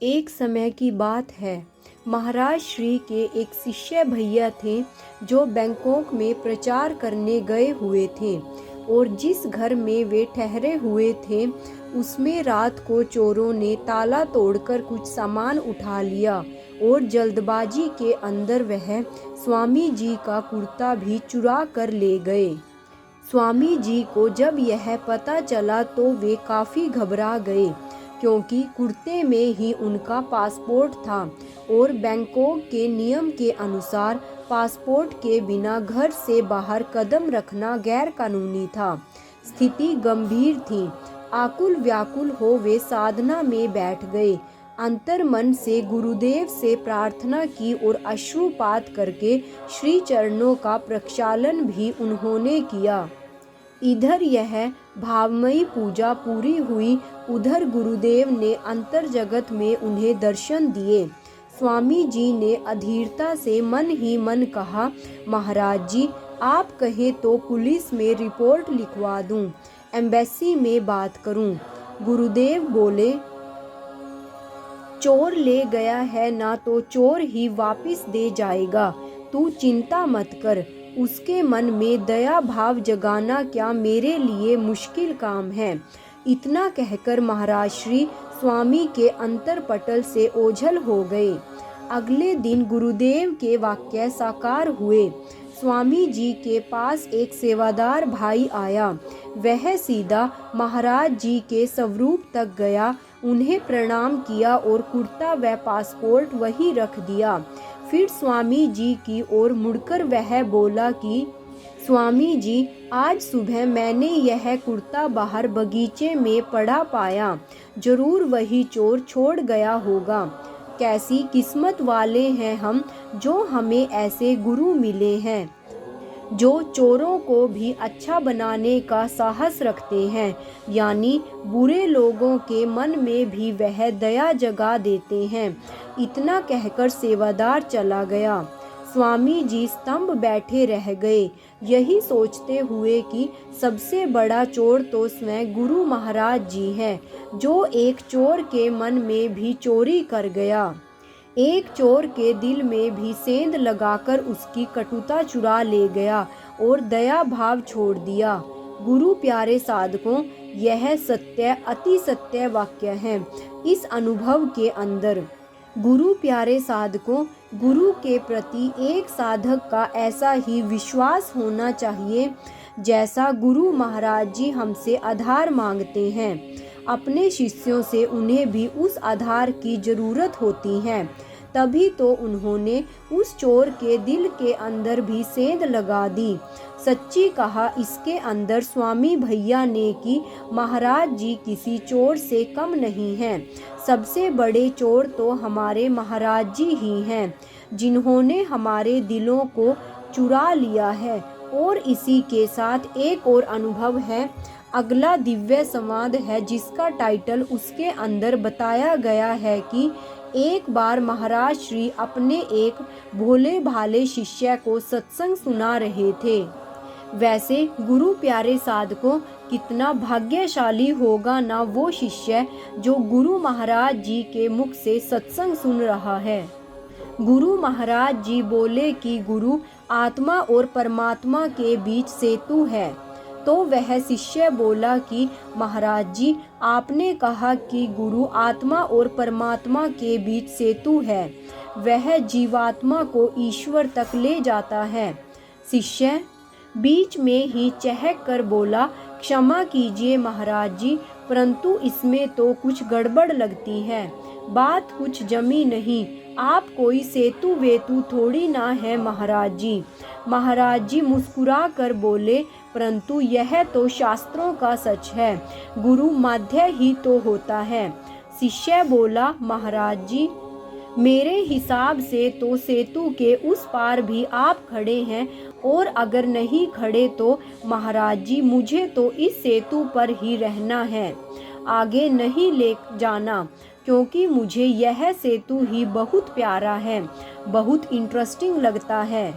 एक समय की बात है। महाराज श्री के एक शिष्य भैया थे जो बैंकॉक में प्रचार करने गए हुए थे और जिस घर में वे ठहरे हुए थे उसमें रात को चोरों ने ताला तोड़कर कुछ सामान उठा लिया और जल्दबाजी के अंदर वह स्वामी जी का कुर्ता भी चुरा कर ले गए। स्वामी जी को जब यह पता चला तो वे काफ़ी घबरा गए क्योंकि कुर्ते में ही उनका पासपोर्ट था और बैंकॉक के नियम के अनुसार पासपोर्ट के बिना घर से बाहर कदम रखना गैर कानूनी था। स्थिति गंभीर थी। आकुल व्याकुल हो वे साधना में बैठ गए। अंतर मन से गुरुदेव से प्रार्थना की और अश्रुपात करके श्री चरणों का प्रक्षालन भी उन्होंने किया। इधर यह भावमयी पूजा पूरी हुई, उधर गुरुदेव ने अंतर जगत में उन्हें दर्शन दिए। स्वामी जी ने अधीरता से मन ही मन कहा, महाराज जी आप कहें तो पुलिस में रिपोर्ट लिखवा दूं, एम्बेसी में बात करूं। गुरुदेव बोले, चोर ले गया है ना तो चोर ही वापस दे जाएगा, तू चिंता मत कर। उसके मन में दया भाव जगाना क्या मेरे लिए मुश्किल काम है। इतना कहकर महाराज श्री स्वामी के अंतरपटल से ओझल हो गए। अगले दिन गुरुदेव के वाक्य साकार हुए। स्वामी जी के पास एक सेवादार भाई आया। वह सीधा महाराज जी के स्वरूप तक गया, उन्हें प्रणाम किया और कुर्ता व पासपोर्ट वहीं रख दिया। फिर स्वामी जी की ओर मुड़कर वह बोला कि स्वामी जी आज सुबह मैंने यह कुर्ता बाहर बगीचे में पड़ा पाया, जरूर वही चोर छोड़ गया होगा। कैसी किस्मत वाले हैं हम जो हमें ऐसे गुरु मिले हैं जो चोरों को भी अच्छा बनाने का साहस रखते हैं, यानी बुरे लोगों के मन में भी वह दया जगा देते हैं। इतना कहकर सेवादार चला गया। स्वामी जी स्तंभ बैठे रह गए, यही सोचते हुए कि सबसे बड़ा चोर तो स्वयं गुरु महाराज जी हैं, जो एक चोर के मन में भी चोरी कर गया, एक चोर के दिल में भी सेंध लगाकर उसकी कटुता चुरा ले गया और दया भाव छोड़ दिया। गुरु प्यारे साधकों, यह सत्य अति सत्य वाक्य है। इस अनुभव के अंदर गुरु प्यारे साधकों, गुरु के प्रति एक साधक का ऐसा ही विश्वास होना चाहिए जैसा गुरु महाराज जी हमसे आधार मांगते हैं। अपने शिष्यों से उन्हें भी उस आधार की जरूरत होती है। तभी तो उन्होंने उस चोर के दिल के अंदर भी सेंध लगा दी। सच्ची कहा इसके अंदर स्वामी भैया ने कि महाराज जी किसी चोर से कम नहीं हैं। सबसे बड़े चोर तो हमारे महाराज जी ही हैं, जिन्होंने हमारे दिलों को चुरा लिया है। और इसी के साथ एक और अनुभव है। अगला दिव्य संवाद है जिसका टाइटल उसके अंदर बताया गया है कि एक बार महाराज श्री अपने एक भोले भाले शिष्य को सत्संग सुना रहे थे। वैसे गुरु प्यारे साधकों, कितना भाग्यशाली होगा ना वो शिष्य जो गुरु महाराज जी के मुख से सत्संग सुन रहा है। गुरु महाराज जी बोले कि गुरु आत्मा और परमात्मा के बीच सेतु है। तो वह शिष्य बोला कि महाराज जी आपने कहा कि गुरु आत्मा और परमात्मा के बीच सेतु है, वह जीवात्मा को ईश्वर तक ले जाता है। शिष्य बीच में ही चहक कर बोला, क्षमा कीजिए महाराज जी, परंतु इसमें तो कुछ गड़बड़ लगती है, बात कुछ जमी नहीं। आप कोई सेतु वेतु थोड़ी ना है महाराज जी। महाराज जी मुस्कुरा कर बोले, परंतु यह तो शास्त्रों का सच है, गुरु माध्य ही तो होता है। शिष्य बोला, महाराज जी मेरे हिसाब से तो सेतु के उस पार भी आप खड़े हैं, और अगर नहीं खड़े तो महाराज जी मुझे तो इस सेतु पर ही रहना है, आगे नहीं ले जाना, क्योंकि मुझे यह सेतु ही बहुत प्यारा है, बहुत इंटरेस्टिंग लगता है।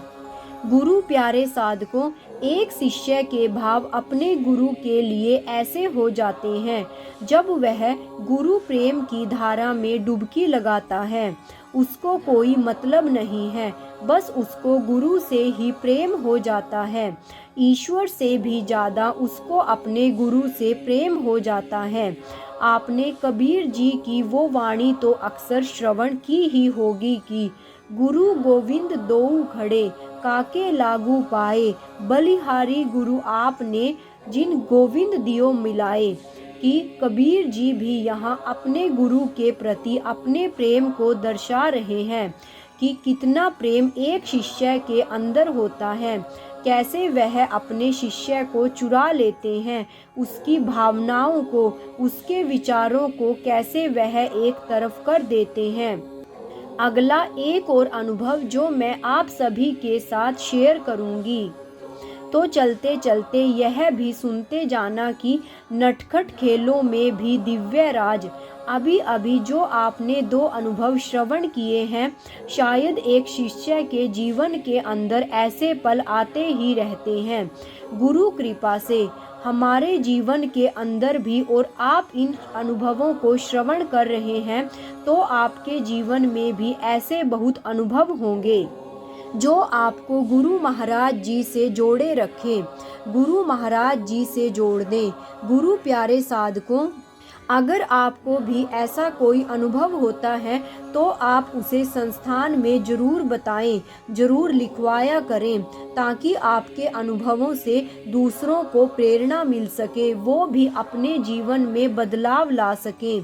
गुरु प्यारे साधकों, एक शिष्य के भाव अपने गुरु के लिए ऐसे हो जाते हैं जब वह गुरु प्रेम की धारा में डुबकी लगाता है। उसको कोई मतलब नहीं है, बस उसको गुरु से ही प्रेम हो जाता है। ईश्वर से भी ज़्यादा उसको अपने गुरु से प्रेम हो जाता है। आपने कबीर जी की वो वाणी तो अक्सर श्रवण की ही होगी कि गुरु गोविंद दोऊ खड़े, काके लागू पाए, बलिहारी गुरु आपने जिन गोविंद दियो मिलाए। कि कबीर जी भी यहाँ अपने गुरु के प्रति अपने प्रेम को दर्शा रहे हैं कि कितना प्रेम एक शिष्य के अंदर होता है, कैसे वह अपने शिष्य को चुरा लेते हैं, उसकी भावनाओं को, उसके विचारों को कैसे वह एक तरफ कर देते हैं। अगला एक और अनुभव जो मैं आप सभी के साथ शेयर करूंगी, तो चलते चलते यह भी सुनते जाना कि नटखट खेलों में भी दिव्य राज। अभी अभी जो आपने दो अनुभव श्रवण किए हैं, शायद एक शिष्य के जीवन के अंदर ऐसे पल आते ही रहते हैं गुरु कृपा से हमारे जीवन के अंदर भी। और आप इन अनुभवों को श्रवण कर रहे हैं तो आपके जीवन में भी ऐसे बहुत अनुभव होंगे जो आपको गुरु महाराज जी से जोड़े रखें, गुरु महाराज जी से जोड़ दें। गुरु प्यारे साधकों, अगर आपको भी ऐसा कोई अनुभव होता है तो आप उसे संस्थान में ज़रूर बताएं, ज़रूर लिखवाया करें, ताकि आपके अनुभवों से दूसरों को प्रेरणा मिल सके, वो भी अपने जीवन में बदलाव ला सकें।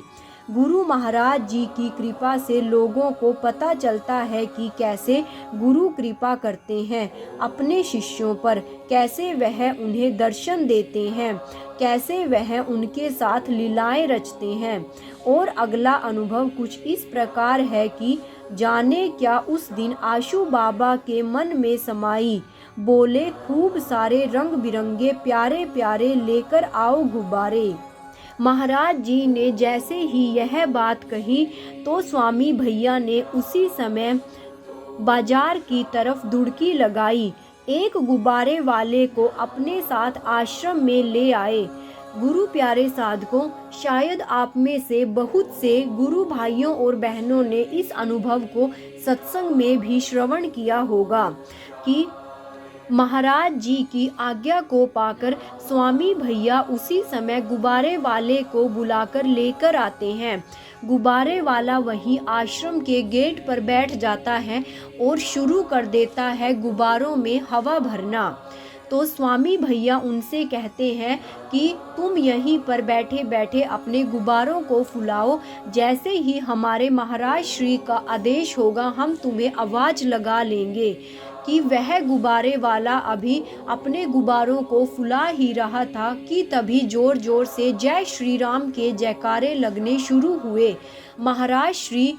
गुरु महाराज जी की कृपा से लोगों को पता चलता है कि कैसे गुरु कृपा करते हैं अपने शिष्यों पर, कैसे वह उन्हें दर्शन देते हैं, कैसे वह उनके साथ लीलाएं रचते हैं। और अगला अनुभव कुछ इस प्रकार है कि जाने क्या उस दिन आशू बाबा के मन में समाई, बोले खूब सारे रंग बिरंगे प्यारे प्यारे लेकर आओ गुब्बारे। महाराज जी ने जैसे ही यह बात कही तो स्वामी भैया ने उसी समय बाजार की तरफ दुड़की लगाई, एक गुब्बारे वाले को अपने साथ आश्रम में ले आए। गुरु प्यारे साधकों, शायद आप में से बहुत से गुरु भाइयों और बहनों ने इस अनुभव को सत्संग में भी श्रवण किया होगा कि महाराज जी की आज्ञा को पाकर स्वामी भैया उसी समय गुब्बारे वाले को बुलाकर लेकर आते हैं। गुब्बारे वाला वहीं आश्रम के गेट पर बैठ जाता है और शुरू कर देता है गुब्बारों में हवा भरना। तो स्वामी भैया उनसे कहते हैं कि तुम यहीं पर बैठे बैठे अपने गुब्बारों को फुलाओ, जैसे ही हमारे महाराज श्री का आदेश होगा हम तुम्हें आवाज़ लगा लेंगे। कि वह गुब्बारे वाला अभी अपने गुब्बारों को फुला ही रहा था कि तभी जोर जोर से जय श्री राम के जयकारे लगने शुरू हुए। महाराज श्री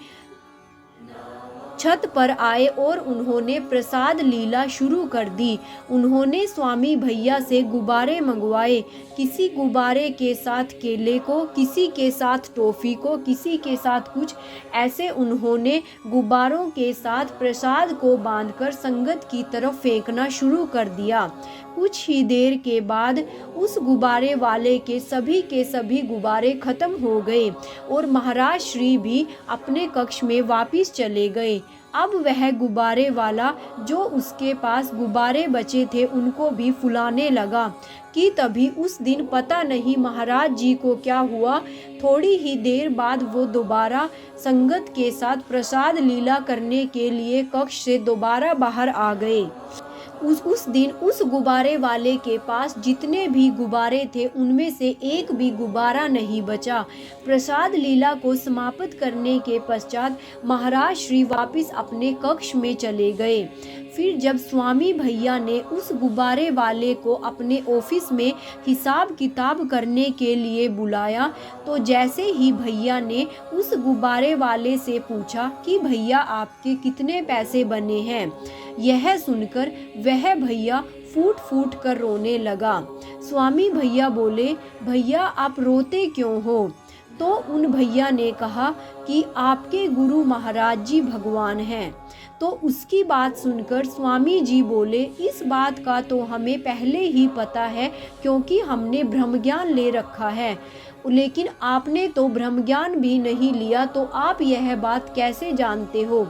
छत पर आए और उन्होंने प्रसाद लीला शुरू कर दी। उन्होंने स्वामी भैया से गुब्बारे मंगवाए, किसी गुब्बारे के साथ केले को, किसी के साथ टॉफ़ी को, किसी के साथ कुछ ऐसे उन्होंने गुब्बारों के साथ प्रसाद को बांधकर संगत की तरफ फेंकना शुरू कर दिया। कुछ ही देर के बाद उस गुब्बारे वाले के सभी गुब्बारे खत्म हो गए और महाराज श्री भी अपने कक्ष में वापस चले गए। अब वह गुब्बारे वाला जो उसके पास गुब्बारे बचे थे उनको भी फुलाने लगा कि तभी उस दिन पता नहीं महाराज जी को क्या हुआ, थोड़ी ही देर बाद वो दोबारा संगत के साथ प्रसाद लीला करने के लिए कक्ष से दोबारा बाहर आ गए। उस दिन उस गुब्बारे वाले के पास जितने भी गुब्बारे थे उनमें से एक भी गुब्बारा नहीं बचा। प्रसाद लीला को समाप्त करने के पश्चात महाराज श्री वापस अपने कक्ष में चले गए। फिर जब स्वामी भैया ने उस गुब्बारे वाले को अपने ऑफिस में हिसाब किताब करने के लिए बुलाया तो जैसे ही भैया ने उस गुब्बारे वाले से पूछा कि भैया आपके कितने पैसे बने हैं, यह सुनकर वह भैया फूट फूट कर रोने लगा। स्वामी भैया बोले, भैया आप रोते क्यों हो? तो उन भैया ने कहा कि आपके गुरु महाराज जी भगवान हैं। तो उसकी बात सुनकर स्वामी जी बोले, इस बात का तो हमें पहले ही पता है, क्योंकि हमने ब्रह्म ज्ञान ले रखा है, लेकिन आपने तो ब्रह्म ज्ञान भी नहीं लिया, तो आप यह बात कैसे जानते हो।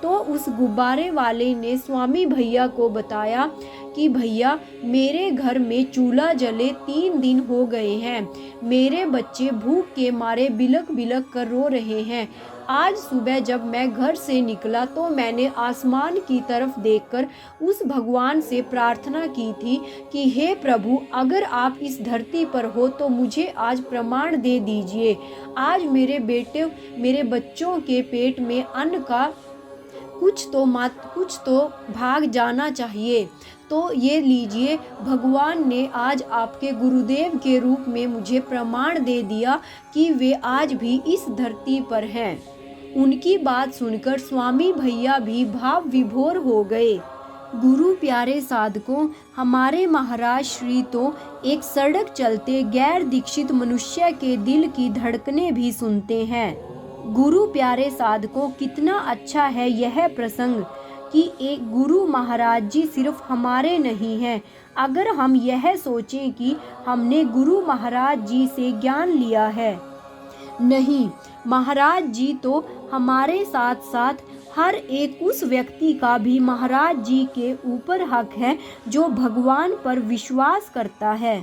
तो उस गुब्बारे वाले ने स्वामी भैया को बताया कि भैया, मेरे घर में चूल्हा जले 3 दिन हो गए हैं, मेरे बच्चे भूख के मारे बिलक बिलक कर रो रहे हैं। आज सुबह जब मैं घर से निकला तो मैंने आसमान की तरफ देखकर उस भगवान से प्रार्थना की थी कि हे प्रभु, अगर आप इस धरती पर हो तो मुझे आज प्रमाण दे दीजिए। आज मेरे बच्चों के पेट में अन्न का कुछ तो भाग जाना चाहिए। तो ये लीजिए, भगवान ने आज आपके गुरुदेव के रूप में मुझे प्रमाण दे दिया कि वे आज भी इस धरती पर हैं। उनकी बात सुनकर स्वामी भैया भी भाव विभोर हो गए। गुरु प्यारे साधकों, हमारे महाराज श्री तो एक सड़क चलते गैर दीक्षित मनुष्य के दिल की धड़कनें भी सुनते हैं। गुरु प्यारे साधकों, कितना अच्छा है यह प्रसंग कि एक गुरु महाराज जी सिर्फ हमारे नहीं हैं। अगर हम यह सोचें कि हमने गुरु महाराज जी से ज्ञान लिया है, नहीं, महाराज जी तो हमारे साथ साथ हर एक उस व्यक्ति का भी महाराज जी के ऊपर हक है जो भगवान पर विश्वास करता है।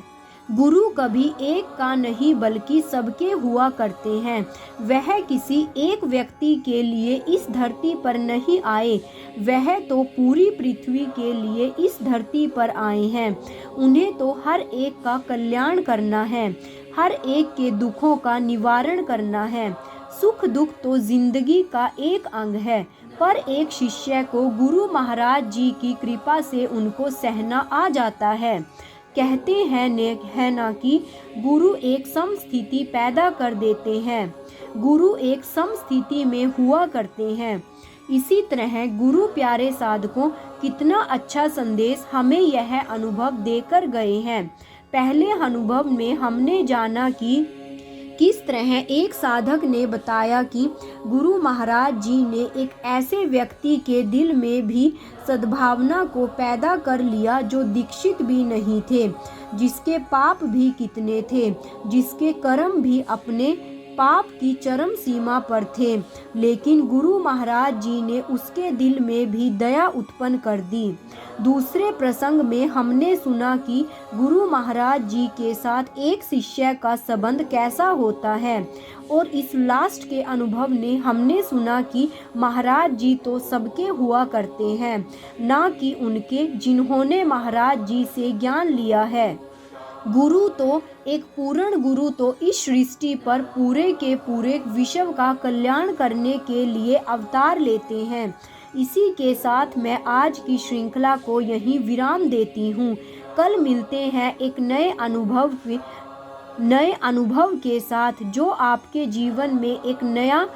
गुरु कभी एक का नहीं बल्कि सबके हुआ करते हैं। वह किसी एक व्यक्ति के लिए इस धरती पर नहीं आए, वह तो पूरी पृथ्वी के लिए इस धरती पर आए हैं। उन्हें तो हर एक का कल्याण करना है, हर एक के दुखों का निवारण करना है। सुख दुख तो जिंदगी का एक अंग है, पर एक शिष्य को गुरु महाराज जी की कृपा से उनको सहना आ जाता है। कहते हैं ना कि गुरु एक समस्थिति पैदा कर देते हैं, गुरु एक समस्थिति में हुआ करते हैं। इसी तरह गुरु प्यारे साधकों, कितना अच्छा संदेश हमें यह अनुभव देकर गए हैं। पहले अनुभव में हमने जाना कि किस तरह एक साधक ने बताया कि गुरु महाराज जी ने एक ऐसे व्यक्ति के दिल में भी सद्भावना को पैदा कर लिया जो दीक्षित भी नहीं थे, जिसके पाप भी कितने थे, जिसके कर्म भी अपने पाप की चरम सीमा पर थे, लेकिन गुरु महाराज जी ने उसके दिल में भी दया उत्पन्न कर दी। दूसरे प्रसंग में हमने सुना कि गुरु महाराज जी के साथ एक शिष्य का संबंध कैसा होता है, और इस लास्ट के अनुभव ने हमने सुना कि महाराज जी तो सबके हुआ करते हैं, ना कि उनके जिन्होंने महाराज जी से ज्ञान लिया है। गुरु तो एक पूर्ण गुरु तो इस सृष्टि पर पूरे के पूरे विश्व का कल्याण करने के लिए अवतार लेते हैं। इसी के साथ मैं आज की श्रृंखला को यहीं विराम देती हूँ। कल मिलते हैं एक नए अनुभव के साथ, जो आपके जीवन में एक नया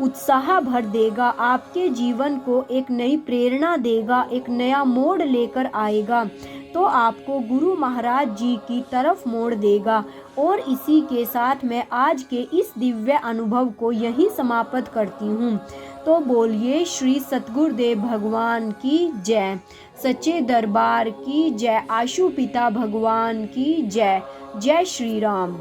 उत्साह भर देगा, आपके जीवन को एक नई प्रेरणा देगा, एक नया मोड़ लेकर आएगा, तो आपको गुरु महाराज जी की तरफ मोड़ देगा। और इसी के साथ मैं आज के इस दिव्य अनुभव को यहीं समाप्त करती हूँ। तो बोलिए श्री सतगुरुदेव भगवान की जय, सच्चे दरबार की जय, आशु पिता भगवान की जय। जय श्री राम।